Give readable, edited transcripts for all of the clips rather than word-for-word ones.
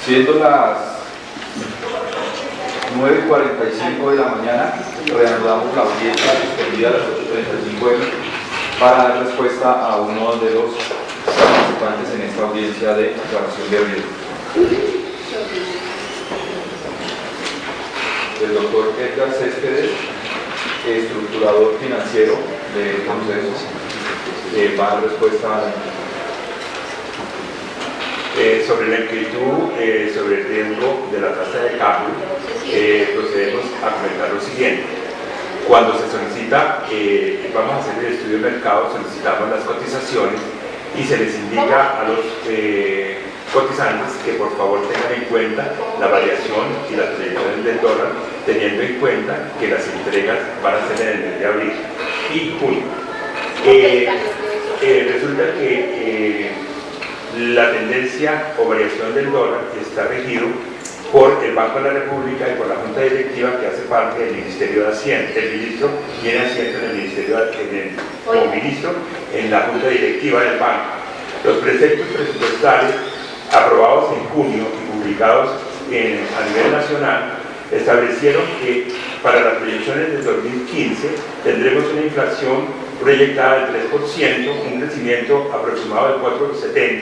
Siendo las 9:45 de la mañana, reanudamos la audiencia suspendida a las 8:35 m para dar respuesta a uno de los participantes en esta audiencia de aclaración de riesgo. El doctor Edgar Céspedes, estructurador financiero de procesos, va a dar respuesta a la sobre la inquietud sobre el riesgo de la tasa de cambio, procedemos a comentar lo siguiente. Cuando se solicita, vamos a hacer el estudio de mercado, solicitamos las cotizaciones y se les indica a los cotizantes que por favor tengan en cuenta la variación y las proyecciones del dólar, teniendo en cuenta que las entregas van a ser en el mes de abril y junio. Resulta que la tendencia o variación del dólar está regido por el Banco de la República y por la Junta Directiva que hace parte del Ministerio de Hacienda. El ministro tiene asiento en el Ministerio como ministro en la Junta Directiva del banco. Los preceptos presupuestarios aprobados en junio y publicados a nivel nacional establecieron que para las proyecciones del 2015 tendremos una inflación proyectada del 3%, un crecimiento aproximado del 4,70%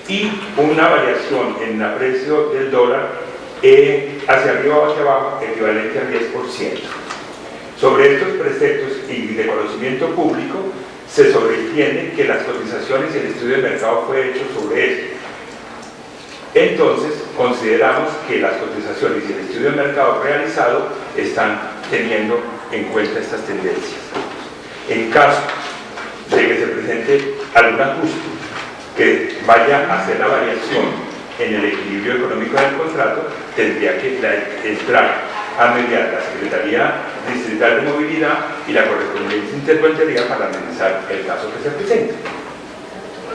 y una variación en el precio del dólar hacia arriba o hacia abajo equivalente al 10%. Sobre estos preceptos y de conocimiento público se sobreentiende que las cotizaciones y el estudio de mercado fue hecho sobre esto. Entonces, consideramos que las cotizaciones y el estudio de mercado realizado están teniendo en cuenta estas tendencias. En caso de que se presente algún ajuste que vaya a hacer la variación en el equilibrio económico del contrato, tendría que entrar a mediar la Secretaría Distrital de Movilidad y la correspondiente interventoría para analizar el caso que se presente.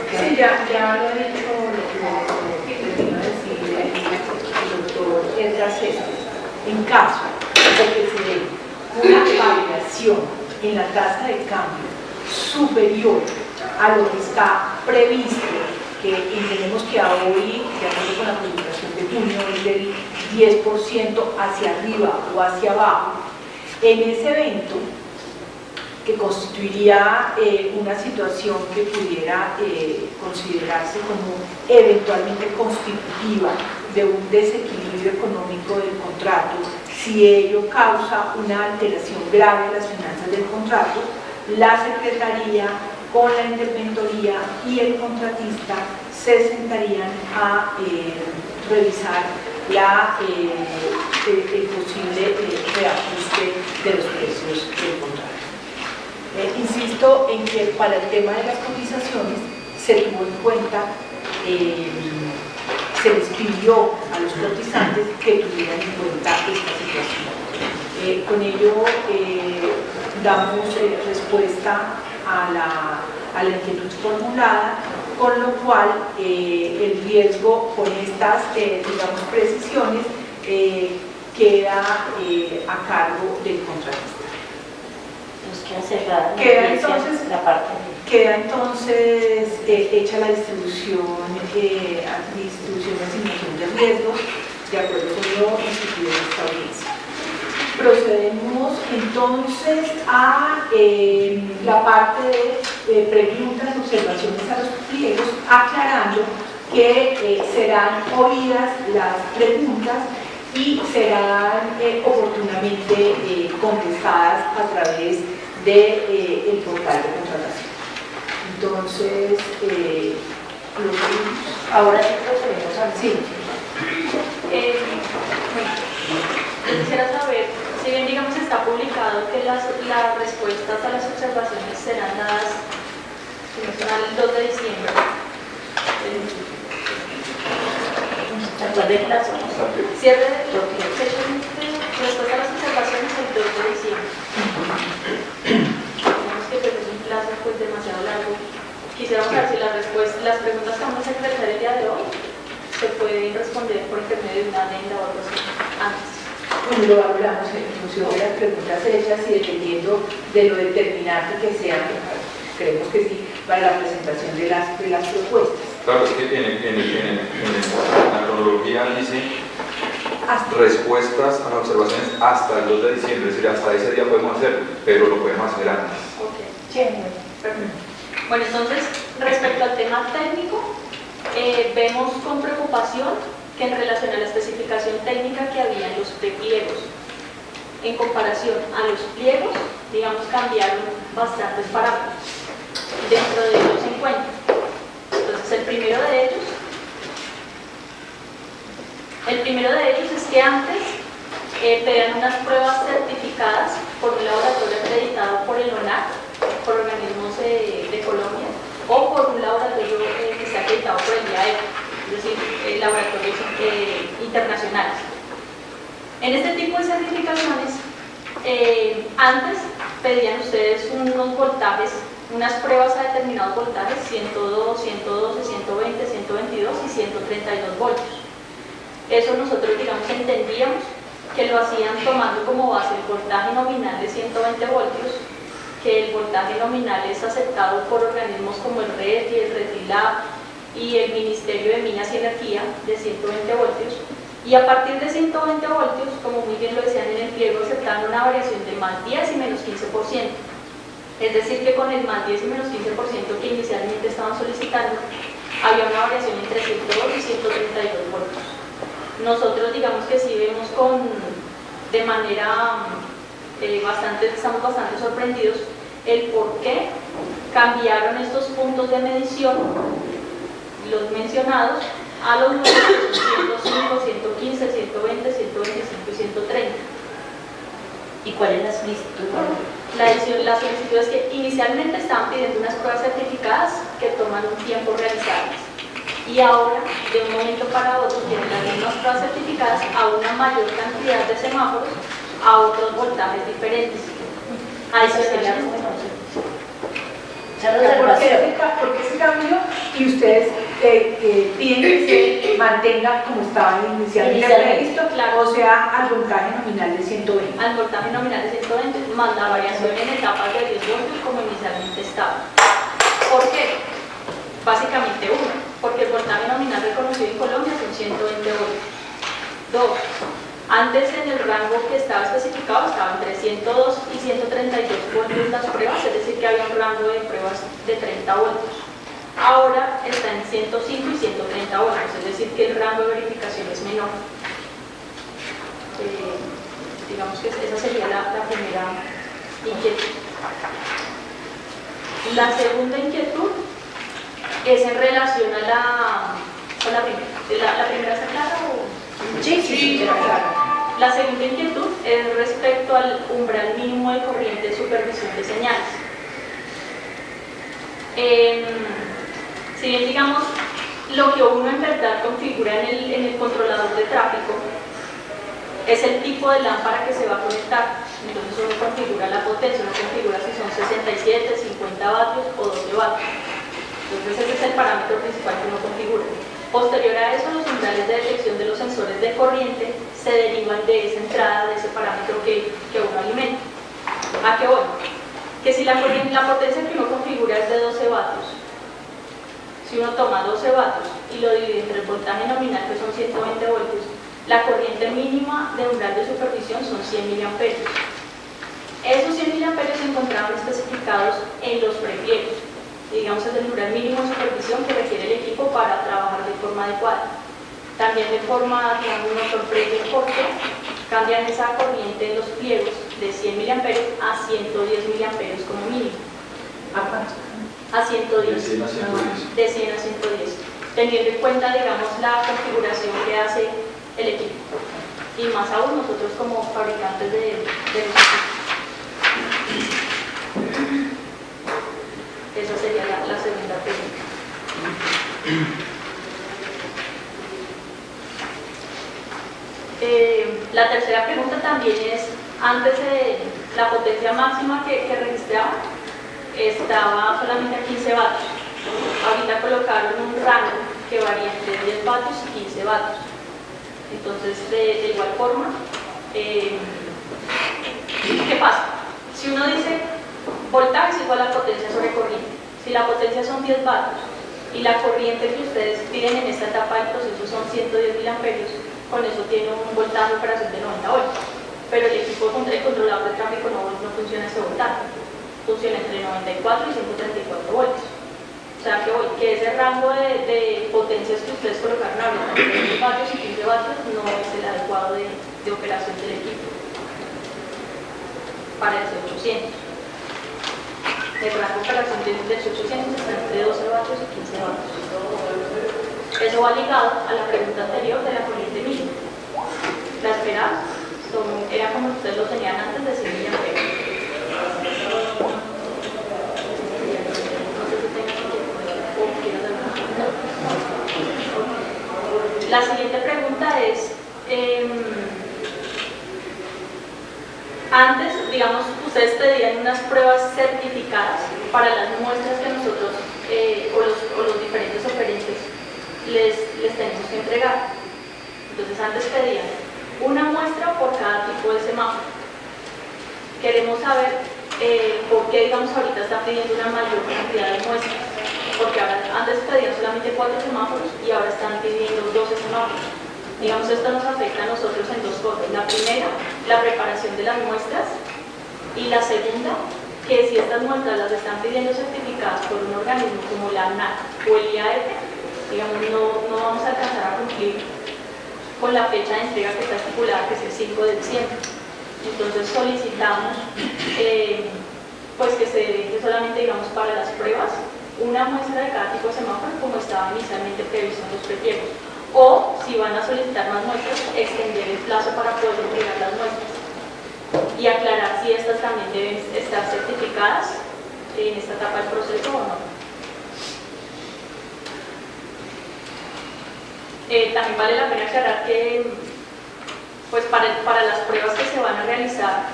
Sí, ya lo ha dicho lo que vino a decir el doctor Edgar Céspedes. En caso de que se dé una variación en la tasa de cambio superior a lo que está previsto, que entendemos que a hoy, de acuerdo con la publicación de junio, es del 10% hacia arriba o hacia abajo, en ese evento, que constituiría una situación que pudiera considerarse como eventualmente constitutiva de un desequilibrio económico del contrato, si ello causa una alteración grave de las finanzas del contrato, la Secretaría con la interventoría y el contratista se sentarían a revisar el posible reajuste de los precios del contrato. Insisto en que para el tema de las cotizaciones se tuvo en cuenta, se les pidió a los cotizantes que tuvieran en cuenta esta situación. Con ello damos respuesta a la inquietud formulada, con lo cual el riesgo con estas digamos, precisiones queda a cargo del contratista. Queda entonces hecha la distribución de asignación de riesgos de acuerdo con lo instituido en esta audiencia. Procedemos entonces a la parte de preguntas, observaciones a los pliegos, aclarando que serán oídas las preguntas y serán oportunamente contestadas a través del portal de contratación. Entonces, ahora sí procedemos a... Sí. Yo quisiera saber, si bien digamos está publicado que las respuestas a las observaciones serán dadas, si no será el 2 de diciembre, cierre de respuesta a las observaciones el 2 de diciembre. Digamos que pues es un plazo pues demasiado largo. Quisiéramos saber si las preguntas que vamos a realizar el día de hoy se pueden responder por intermedio de una adenda o algo así antes. Bueno, lo valoramos en función de las preguntas hechas y dependiendo de lo determinante que sean, creemos que sí, para la presentación de las propuestas. Claro, es que en la metodología dice respuestas a las observaciones hasta el 2 de diciembre, es decir, hasta ese día podemos hacerlo, pero lo podemos hacer antes. Ok. Perfecto. Bueno, entonces, respecto al tema técnico, vemos con preocupación que en relación a la especificación técnica que había en los prepliegos, en comparación a los pliegos, digamos, cambiaron bastantes parámetros. Dentro de ellos se encuentran. Entonces, el primero de ellos es que antes pedían unas pruebas certificadas por un laboratorio acreditado por el ONAC, por organismos de Colombia, o por un laboratorio que sea acreditado por el IAEF, es decir, laboratorios internacionales. En este tipo de certificaciones, antes pedían ustedes unos voltajes, unas pruebas a determinados voltajes, 102, 112, 120, 122 y 132 voltios. Eso nosotros, digamos, entendíamos que lo hacían tomando como base el voltaje nominal de 120 voltios, que el voltaje nominal es aceptado por organismos como el RETI, el RETILAB y el Ministerio de Minas y Energía de 120 voltios, y a partir de 120 voltios, como muy bien lo decían en el pliego, aceptaban una variación de más 10 y menos 15%. Es decir, que con el más 10 y menos 15% que inicialmente estaban solicitando, había una variación entre 102 y 132 voltios. Nosotros, digamos que sí vemos de manera estamos bastante sorprendidos el por qué cambiaron estos puntos de medición, los mencionados, a los números 105, 115, 120, 125 y 130. ¿Y cuál es la solicitud? La solicitud es que inicialmente estaban pidiendo unas pruebas certificadas que toman un tiempo realizarlas, y ahora, de un momento para otro, tienen las mismas pruebas certificadas a una mayor cantidad de semáforos, a otros voltajes diferentes. Adicionalmente, ¿Por qué ese cambio? Y ustedes piden que se mantenga como estaba inicialmente previsto, claro. O sea, al voltaje nominal de 120. al voltaje nominal de 120, más la variación en etapas de 10 voltios como inicialmente estaba. ¿Por qué? Básicamente porque el voltaje nominal reconocido en Colombia son 120 voltios. 2. Antes en el rango que estaba especificado estaban entre 102 y 132 voltios las pruebas, es decir, que había un rango de pruebas de 30 voltios. Ahora está en 105 y 130 voltios, es decir, que el rango de verificación es menor. Digamos que esa sería la primera inquietud. La segunda inquietud es en relación a la primera. ¿La primera está clara o...? Sí, claro. La segunda inquietud es respecto al umbral mínimo de corriente de supervisión de señales. Si bien, digamos, lo que uno en verdad configura en el controlador de tráfico es el tipo de lámpara que se va a conectar. Entonces uno configura la potencia, uno configura si son 67, 50 vatios o 12 vatios. Entonces ese es el parámetro principal que uno configura. Posterior a eso, los umbrales de detección de los sensores de corriente se derivan de esa entrada, de ese parámetro que uno alimenta. ¿A qué voy? Que si la potencia que uno configura es de 12 vatios, si uno toma 12 vatios y lo divide entre el voltaje nominal, que son 120 voltios, la corriente mínima de umbral de supervisión son 100 miliamperios. Esos 100 miliamperios se encontraban especificados en los prepliegos. Digamos, es el umbral mínimo de supervisión que requiere el equipo para trabajar de forma adecuada. También de forma, digamos, no sorprende porque cambian esa corriente de los pliegos de 100 miliamperios a 110 miliamperios como mínimo. ¿A cuánto? A 110. De 100 a 110. De 100 a 110. Teniendo en cuenta, digamos, la configuración que hace el equipo. Y más aún nosotros como fabricantes de los equipos. Esa sería la segunda pregunta. La tercera pregunta también es, antes de la potencia máxima que registraba, estaba solamente a 15 vatios. Ahorita colocaron un rango que varía entre 10 vatios y 15 vatios. Entonces, de igual forma, ¿qué pasa? Si uno dice voltaje es igual a potencia sobre corriente. Si la potencia son 10 vatios y la corriente que ustedes piden en esta etapa del proceso son 110.000 amperios, con eso tiene un voltaje de operación de 90 voltios. Pero el equipo de controlador de tráfico no funciona ese voltaje, funciona entre 94 y 134 voltios. O sea que ese rango de potencias que ustedes colocaron ahorita, 20 vatios y 15 vatios, no es el adecuado de operación del equipo para el C800. El rango de operación del C800 está entre 12 vatios y 15 vatios. Eso va ligado a la pregunta anterior de la corriente mínima. La esperanza era como ustedes lo tenían antes de 100 miliamperes. La siguiente pregunta es, antes, digamos, ustedes pedían unas pruebas certificadas para las muestras que nosotros o los diferentes oferentes les tenemos que entregar. Entonces antes pedían una muestra por cada tipo de semáforo. Queremos saber por qué, digamos, ahorita están pidiendo una mayor cantidad de muestras, porque ahora antes pedían solamente 4 semáforos y ahora están pidiendo 12 semáforos. Digamos, esto nos afecta a nosotros en dos cosas. La primera, la preparación de las muestras, y la segunda, que si estas muestras las están pidiendo certificadas por un organismo como la ANAC o el IAF, digamos, no vamos a alcanzar a cumplir con la fecha de entrega que está estipulada, que es el 5 de diciembre. Entonces solicitamos pues que se deje solamente, digamos, para las pruebas una muestra de cada tipo de semáforo como estaba inicialmente previsto en los prepliegos, o si van a solicitar más muestras, extender el plazo para poder entregar las muestras y aclarar si estas también deben estar certificadas en esta etapa del proceso o no. También vale la pena aclarar que pues para las pruebas que se van a realizar,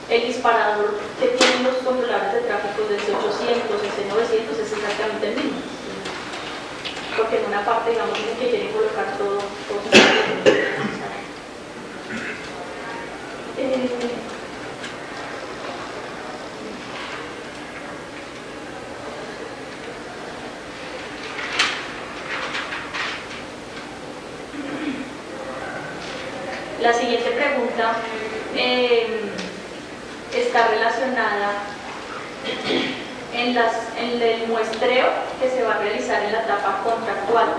el disparador que tienen los controladores de tráfico del C800 y C900 es exactamente el mismo, porque en una parte, digamos, dicen que quieren colocar todo La siguiente pregunta está relacionada en el muestreo que se va a realizar en la etapa contractual.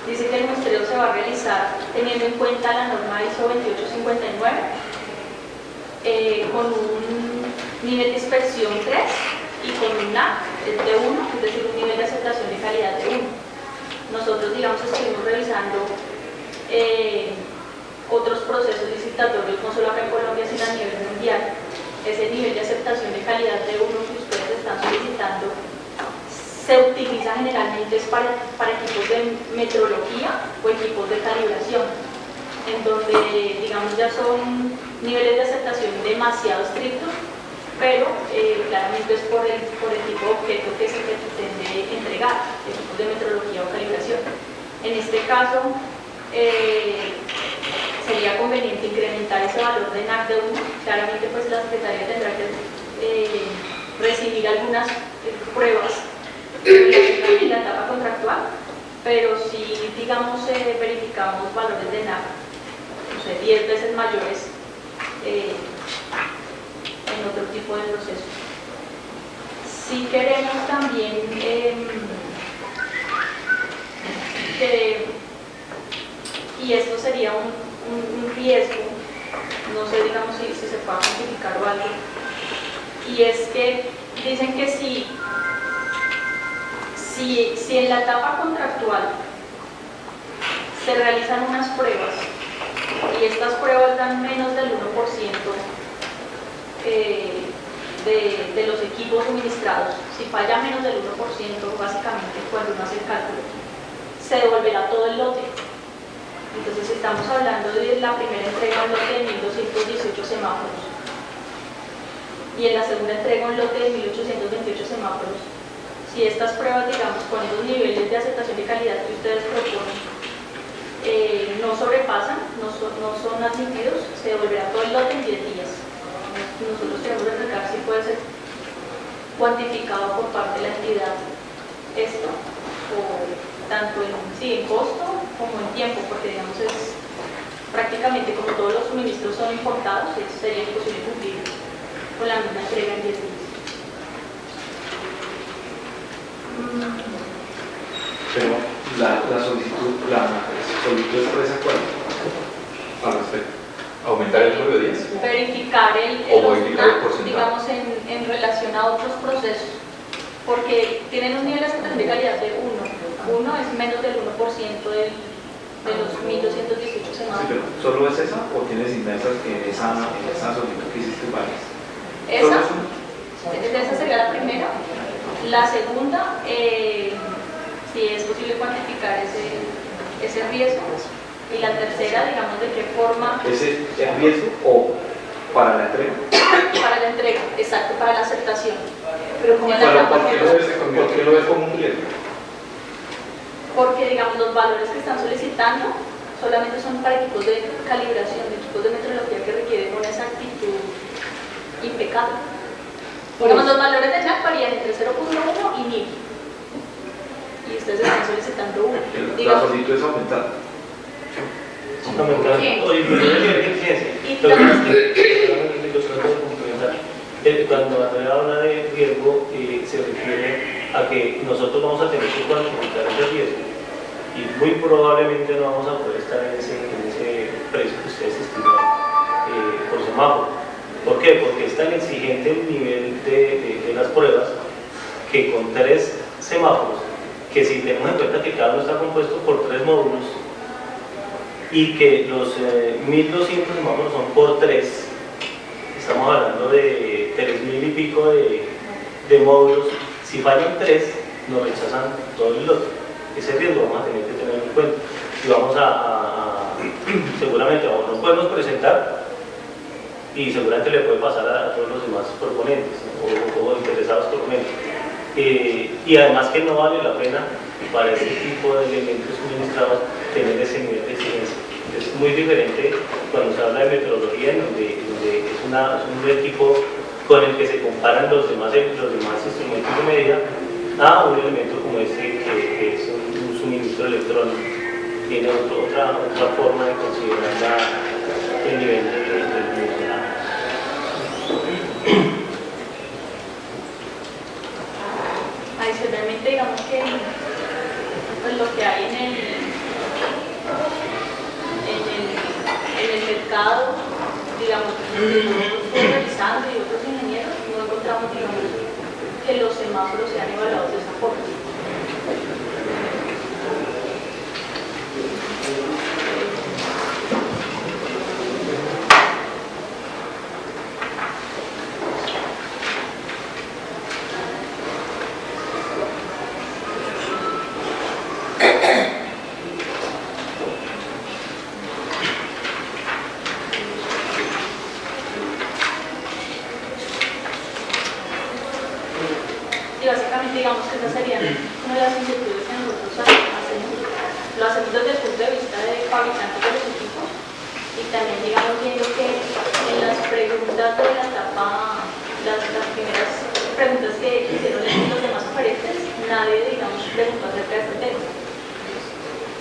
Dice que el muestreo se va a realizar teniendo en cuenta la norma ISO 2859 con un nivel de inspección 3 y con un NAC de 1, es decir, un nivel de aceptación de calidad de 1. Nosotros, digamos, estuvimos revisando otros procesos licitatorios, no solo acá en Colombia, sino a nivel mundial. Ese nivel de aceptación de calidad de 1 que ustedes están solicitando se utiliza generalmente es para equipos de metrología o equipos de calibración, en donde, digamos, ya son niveles de aceptación demasiado estrictos, pero claramente es por el tipo de objeto que se pretende entregar, equipos de metrología o calibración. En este caso, sería conveniente incrementar ese valor de NAC de 1. Claramente, pues la Secretaría tendrá que recibir algunas pruebas en la etapa contractual, pero si, digamos, verificamos valores de NAC, no sé, 10 veces mayores en otro tipo de proceso. Si queremos también y esto sería un riesgo, no sé, digamos, si se puede cuantificar o algo, y es que dicen que si en la etapa contractual se realizan unas pruebas y estas pruebas dan menos del 1% de los equipos suministrados, si falla menos del 1%, básicamente cuando uno hace el cálculo, se devolverá todo el lote. Entonces estamos hablando de la primera entrega un lote de 1.218 semáforos y en la segunda entrega un lote de 1.828 semáforos. Si estas pruebas, digamos, con esos niveles de aceptación de calidad que ustedes proponen no sobrepasan, no son admitidos, se devolverá todo el lote en 10 días. Nosotros queremos verificar si puede ser cuantificado por parte de la entidad esto, tanto en costo como en tiempo, porque digamos es prácticamente como todos los suministros son importados, sería imposible cumplir con la misma entrega en 10 días. Pero la solicitud expresa cuál al respecto. Aumentar el número de días. Verificar O modificar el porcentaje. digamos, en relación a otros procesos, porque tienen un nivel de aceptación de calidad de 1. 1 es menos del 1% de los 1.218 Sí, semáforos. pero ¿solo es esa o tienes inmersas en esa solicitud que hiciste varias? Esa sería la primera. La segunda, si es posible cuantificar ese riesgo. Y la tercera, digamos, de qué forma... ¿Ese es riesgo o para la entrega? Para la entrega, exacto, para la aceptación. Pero como En la la ¿Por qué lo ves como un riesgo? Porque, digamos, los valores que están solicitando solamente son para equipos de calibración, de equipos de metrología que requieren una exactitud impecable. Digamos, los valores de NAC varían entre 0.1 y 1000. Y ustedes están solicitando 1. La solicitud es aumentada. Cuando Andrea habla de riesgo, se refiere a que nosotros vamos a tener que cuantificar ese riesgo y muy probablemente no vamos a poder estar en ese precio que ustedes estiman por semáforo. ¿Por qué? Porque es tan exigente el nivel de las pruebas que con 3 semáforos, que si tenemos en cuenta que cada uno está compuesto por 3 módulos, y que los 1.200 semáforos son por 3, estamos hablando de 3.000 y pico de módulos. Si fallan 3, nos rechazan todo el lote. Ese riesgo vamos a tener que tener en cuenta y vamos seguramente nos podemos presentar y seguramente le puede pasar a todos los demás proponentes, ¿no? o interesados proponentes. Y además que no vale la pena para este tipo de elementos suministrados tener ese nivel de exigencia. Es muy diferente cuando se habla de metodología, en donde es un equipo con el que se comparan los demás instrumentos de medida, a un elemento como este que es un suministro electrónico. Tiene otra forma de considerar el nivel de dimensionado. Adicionalmente, digamos que pues, lo que hay en el mercado, digamos, nosotros revisando y otros ingenieros, no encontramos, digamos, que los semáforos sean evaluados de esa forma. Y básicamente digamos que esas serían una de las inquietudes que nosotros hacemos. Lo hacemos desde el punto de vista de fabricantes de los equipos y también digamos viendo que en las preguntas de la etapa, las primeras preguntas que hicieron los demás oferentes, nadie digamos preguntó acerca de este tema.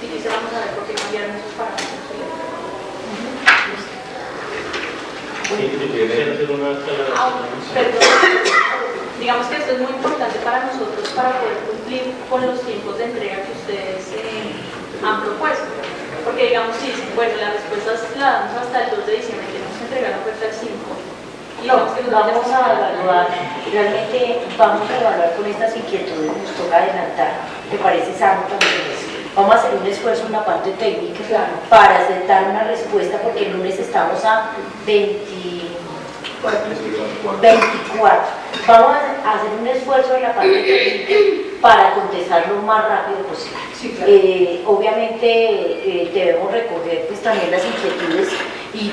Si quisiéramos saber por qué cambiaron esos parámetros. Perdón. Digamos que esto es muy importante para nosotros para poder cumplir con los tiempos de entrega que ustedes han propuesto. Porque digamos, si dicen, bueno, las respuestas las damos hasta el 2 de diciembre, tenemos que entregar la oferta el 5. No, vamos a evaluar, realmente vamos a evaluar con estas inquietudes, nos toca adelantar, me parece sano también eso. Vamos a hacer un esfuerzo en la parte técnica para aceptar una respuesta, porque el lunes estamos a 24. Vamos a hacer un esfuerzo en la parte técnica para contestar lo más rápido posible. Sí, claro. Obviamente debemos recoger pues, también las inquietudes y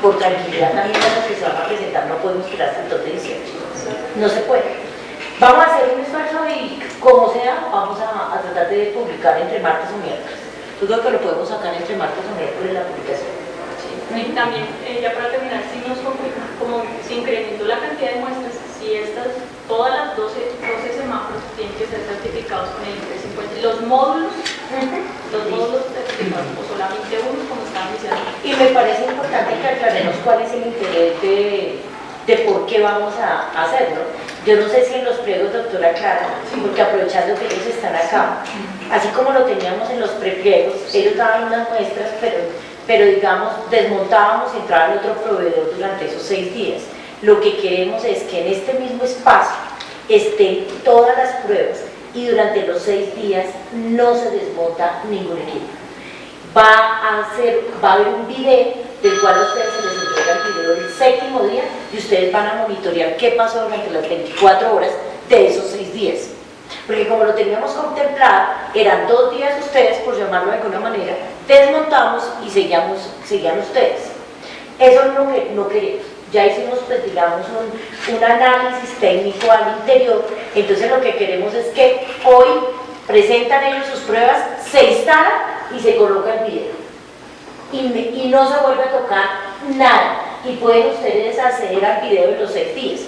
por tranquilidad también las que se van a presentar no podemos esperar hasta el 2 de diciembre. No se puede. Vamos a hacer un esfuerzo y como sea vamos a tratar de publicar entre martes o miércoles. Yo creo que lo podemos sacar entre martes o miércoles la publicación. Y también, ya para terminar, si nos como se incrementó la cantidad de muestras, si estas todas las 12 semáforos tienen que ser certificados con el INPE 50. Los módulos certificados, o solamente uno, como estaban diciendo. Y me parece importante que aclaremos cuál es el interés de por qué vamos a hacerlo. Yo no sé si en los pliegos, doctora Clara, porque aprovechando que ellos están acá, así como lo teníamos en los prepliegos, ellos daban unas muestras, pero digamos, desmontábamos y entraba el otro proveedor durante esos 6 días. Lo que queremos es que en este mismo espacio estén todas las pruebas y durante los 6 días no se desmonta ningún equipo. Va a haber un video del cual a ustedes se les entrega el video del 7º día y ustedes van a monitorear qué pasó durante las 24 horas de esos 6 días. Porque como lo teníamos contemplado, eran 2 días ustedes, por llamarlo de alguna manera, desmontamos y seguían ustedes. Eso es lo que no queremos. Ya hicimos, pues digamos, un análisis técnico al interior, entonces lo que queremos es que hoy presentan ellos sus pruebas, se instala y se coloca el video. Y no se vuelve a tocar nada, y pueden ustedes acceder al video de los 6 días.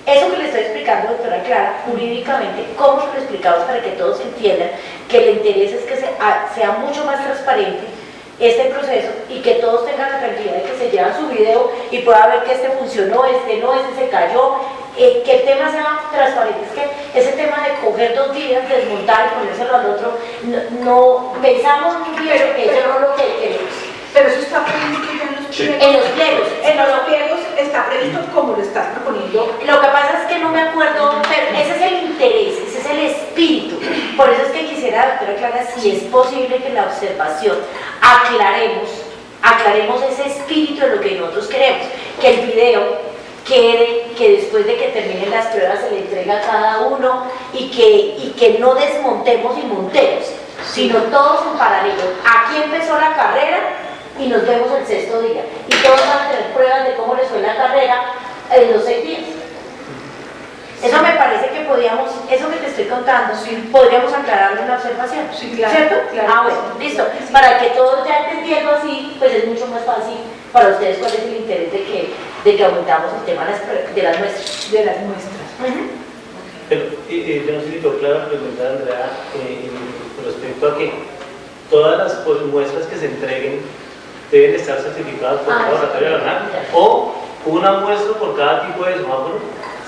Eso que le estoy explicando, doctora Clara, jurídicamente, ¿cómo se lo explicamos para que todos entiendan que el interés es que sea mucho más transparente este proceso y que todos tengan la tranquilidad de que se llevan su video y pueda ver que este funcionó, este no, este se cayó, que el tema sea transparente? Es que ese tema de coger 2 días, desmontar y ponérselo al otro, no pensamos muy bien, eso no es lo que queremos. Pero eso está previsto ya en los pliegos. En los pliegos. En los pliegos está previsto como lo estás proponiendo. Lo que pasa es que no me acuerdo, pero ese es el interés, ese es el espíritu. Por eso es que quisiera, doctora Clara, si es posible que en la observación aclaremos ese espíritu de lo que nosotros queremos, que el video quede, que después de que terminen las pruebas se le entrega a cada uno y que no desmontemos y montemos, sino todos en paralelo. Aquí empezó la carrera y nos vemos el 6º día y todos van a tener pruebas de cómo les fue la carrera en los 6 días. Eso me parece que podíamos, eso que te estoy contando, podríamos aclararlo en la observación, Sí, claro, ¿cierto? claro. Bueno, listo. Para que todos ya entendiendo así, pues es mucho más fácil para ustedes cuál es el interés de que aumentamos el tema de las muestras. Pero yo no sé si quedó clara la pregunta de Andrea respecto a que todas las muestras que se entreguen deben estar certificadas por el laboratorio de la UNAC, o una muestra por cada tipo de semáforo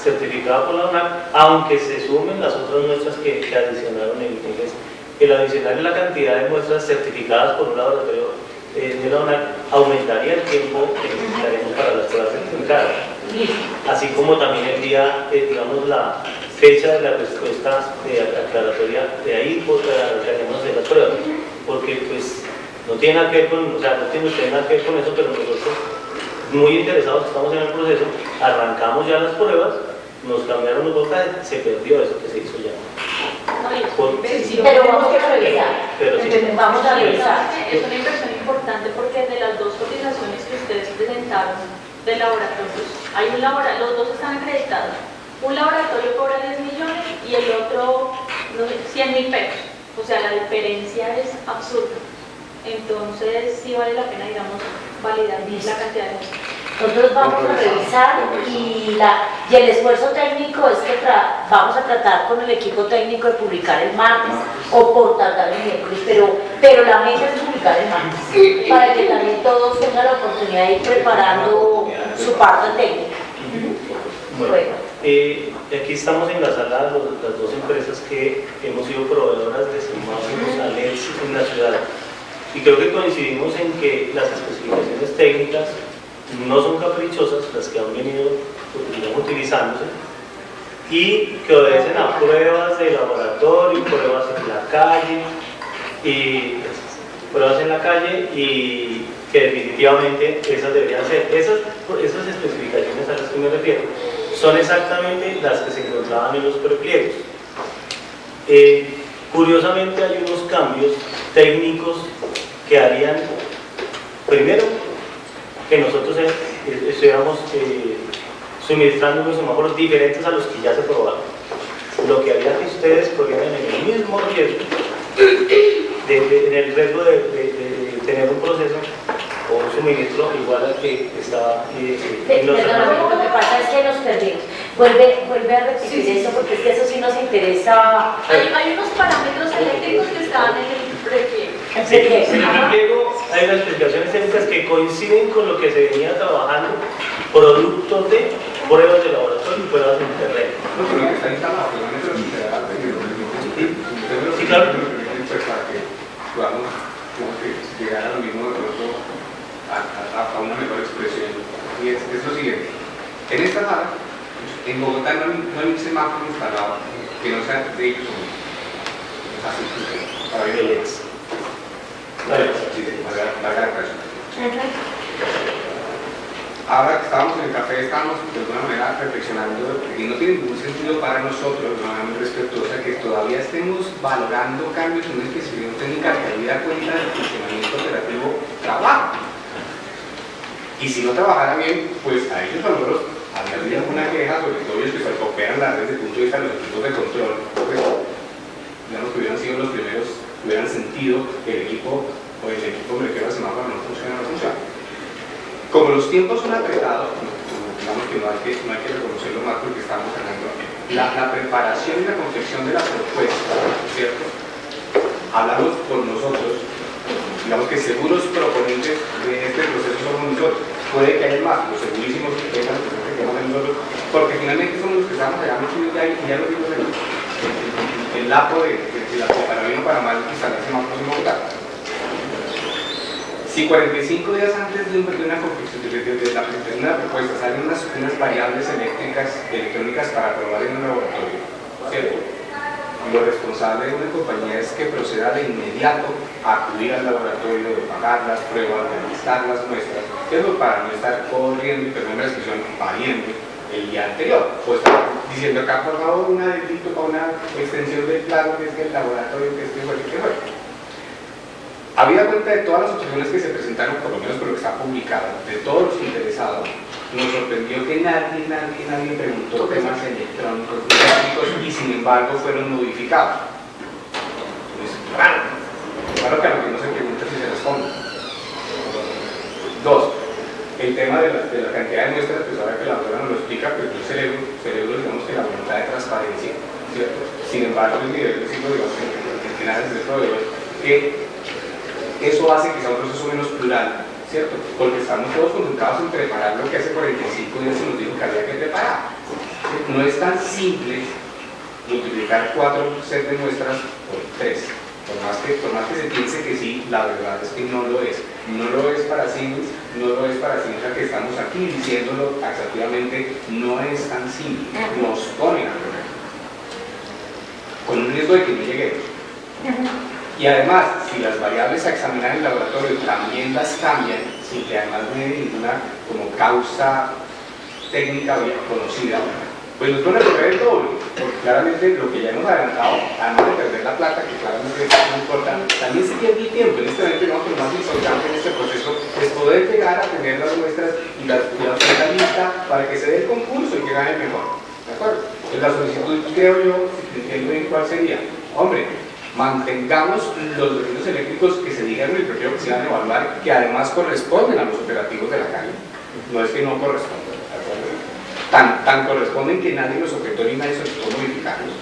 certificada por la UNAC, aunque se sumen las otras muestras que adicionaron en inglés. El adicional en la cantidad de muestras certificadas por un laboratorio de la UNAC aumentaría el tiempo que necesitaremos para las pruebas certificadas. Así como también el día, digamos, la fecha de la respuesta aclaratoria, de ahí haremos de las pruebas, porque pues no tiene nada que ver con, o sea, no tiene usted nada que ver con eso, pero nosotros muy interesados estamos en el proceso, arrancamos ya las pruebas, nos cambiaron los voltajes, se perdió eso que se hizo ya. Pero vamos a revisar. Vamos a revisar. Es una inversión importante porque de las 2 cotizaciones que ustedes presentaron de laboratorios, hay un laboratorio, los 2 están acreditados. Un laboratorio cobra 10 millones y el otro 100.000 pesos. O sea, la diferencia es absurda. Entonces, sí vale la pena, digamos, validar la cantidad de muestras. Nosotros vamos a revisar y el esfuerzo técnico es que vamos a tratar con el equipo técnico de publicar el martes o por tardar el miércoles, pero la meta es publicar el martes para que también todos tengan la oportunidad de ir preparando su parte técnica. Bueno, aquí estamos en la sala las 2 empresas que hemos sido proveedoras de semáforos ALEDs en la ciudad, y creo que coincidimos en que las especificaciones técnicas no son caprichosas, las que han venido utilizándose, y que obedecen a pruebas de laboratorio, pruebas en la calle, y que definitivamente esas deberían ser, esas especificaciones a las que me refiero, son exactamente las que se encontraban en los prepliegos. Curiosamente hay unos cambios técnicos que harían, primero, que nosotros estuviéramos suministrando unos semáforos diferentes a los que ya se probaron, lo que haría que ustedes corrieran en el mismo riesgo, en el riesgo de tener un proceso o un suministro igual al que estaba Perdóname, lo que pasa es que nos perdimos. Vuelve a repetir eso porque es que eso sí nos interesa. Hay unos parámetros eléctricos que estaban en el prefiero. Sí, en el pliego hay unas especificaciones técnicas que coinciden con lo que se venía trabajando, producto de pruebas de laboratorio y pruebas en terreno. No, pero lo que está instalado, realmente lo que está Sí, claro. pues para que podamos llegar a lo mismo de pronto a una mejor expresión. Y es lo siguiente. En esta sala, en Bogotá no hay un semáforo instalado que no sea de ellos así, para ver el ex. Sí, valga la creación. Ahora que estábamos en el café, estábamos de alguna manera reflexionando y no tiene ningún sentido para nosotros, de una manera muy respetuosa, que todavía estemos valorando cambios en una especificación técnica que habida cuenta del funcionamiento operativo trabajo. Y si no trabajara bien, pues a ellos a nosotros había habido alguna queja, sobre todo ellos que se operan las redes desde el punto de vista de los equipos de control, pues digamos que hubieran sido los primeros que hubieran sentido que el equipo o el equipo me refiero al semáforo no funciona. Como los tiempos son apretados, digamos que no hay que reconocerlo más porque estamos hablando, la preparación y la confección de la propuesta, ¿cierto? Hablamos por nosotros, digamos que seguros proponentes de este proceso somos nosotros. Puede que haya más, los segurísimos que tengan que vamos a nosotros, porque finalmente somos los que estamos allá metidos ya lo digo el lapo de la para bien o para mal instalarse más próximo a votar. Si 45 días antes de una confección de la presentación de una propuesta salen unas variables electrónicas para probar en un laboratorio, ¿cierto? Lo responsable de una compañía es que proceda de inmediato a acudir al laboratorio, de pagar las pruebas, de listar las muestras, ¿cierto? Para no estar corriendo, y perdón la expresión, pariendo el día anterior. O estar diciendo acá, por favor, un adelito para una extensión del plazo, que es que el laboratorio, que es que fue. Habida cuenta de todas las opciones que se presentaron, por lo menos por lo que está publicado, de todos los interesados, nos sorprendió que nadie preguntó temas electrónicos técnicos y sin embargo fueron modificados. Es raro que a lo que no se pregunta si se responde. Dos, el tema de la cantidad de muestras, pues ahora que la autora nos lo explica, pues yo celebro digamos que la voluntad de transparencia, ¿cierto? Sin embargo, el nivel de siglo, digamos que nada es de proveedor, que eso hace que sea un proceso menos plural, ¿cierto? Porque estamos todos concentrados en preparar lo que hace 45 días se nos dijo que había que preparar. No es tan simple multiplicar 4 sets de muestras por 3. Por más que se piense que sí, la verdad es que no lo es. No lo es para Siemens, no lo es para Siemens, que estamos aquí diciéndolo taxativamente, no es tan simple. Nos ponen a problema. Con un riesgo de que no lleguemos. Y además, si las variables a examinar en el laboratorio también las cambian, sin que además no haya ninguna como causa técnica bien conocida, pues nos pone a correr el doble, porque claramente lo que ya hemos adelantado, además de perder la plata, que claramente es muy importante, también se pierde el tiempo. En este momento, digamos que lo más importante en este proceso es poder llegar a tener las muestras y la lista para que se dé el concurso y que gane el mejor. ¿De acuerdo? Entonces la solicitud, creo yo, si entiendo bien cuál sería, hombre, mantengamos los vecinos eléctricos que se dijeron y prefiero que se van a evaluar, que además corresponden a los operativos de la calle. No es que no correspondan, tan corresponden que nadie los objetó ni nadie solicitó modificarlos.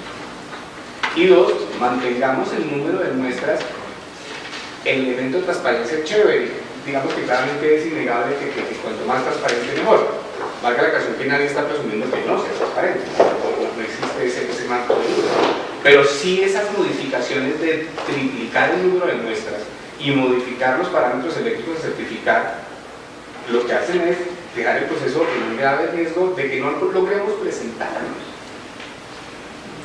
Y dos, mantengamos el número de muestras, el elemento de transparencia chévere. Digamos que claramente es innegable que cuanto más transparente mejor. Valga la ocasión que nadie está presumiendo que no sea transparente, no existe ese marco de duda. Pero sí esas modificaciones de triplicar el número de muestras y modificar los parámetros eléctricos de certificar, lo que hacen es dejar el proceso en un grave riesgo de que no logremos presentarnos.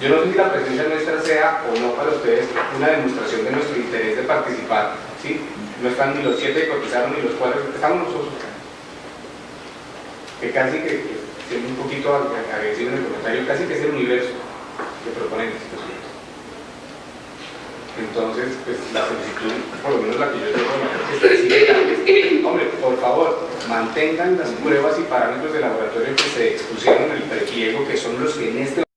Yo no sé si la presencia nuestra sea o no para ustedes una demostración de nuestro interés de participar, ¿sí? No están ni los 7 que cotizaron ni los 4, estamos nosotros acá. Que casi que, siendo un poquito agresivo en el comentario, casi que es el universo que proponen estos proyectos. Entonces, pues la solicitud, por lo menos la que yo tengo, hombre, por favor, mantengan las pruebas y parámetros de laboratorio que se expusieron en el prepliego, que son los que en este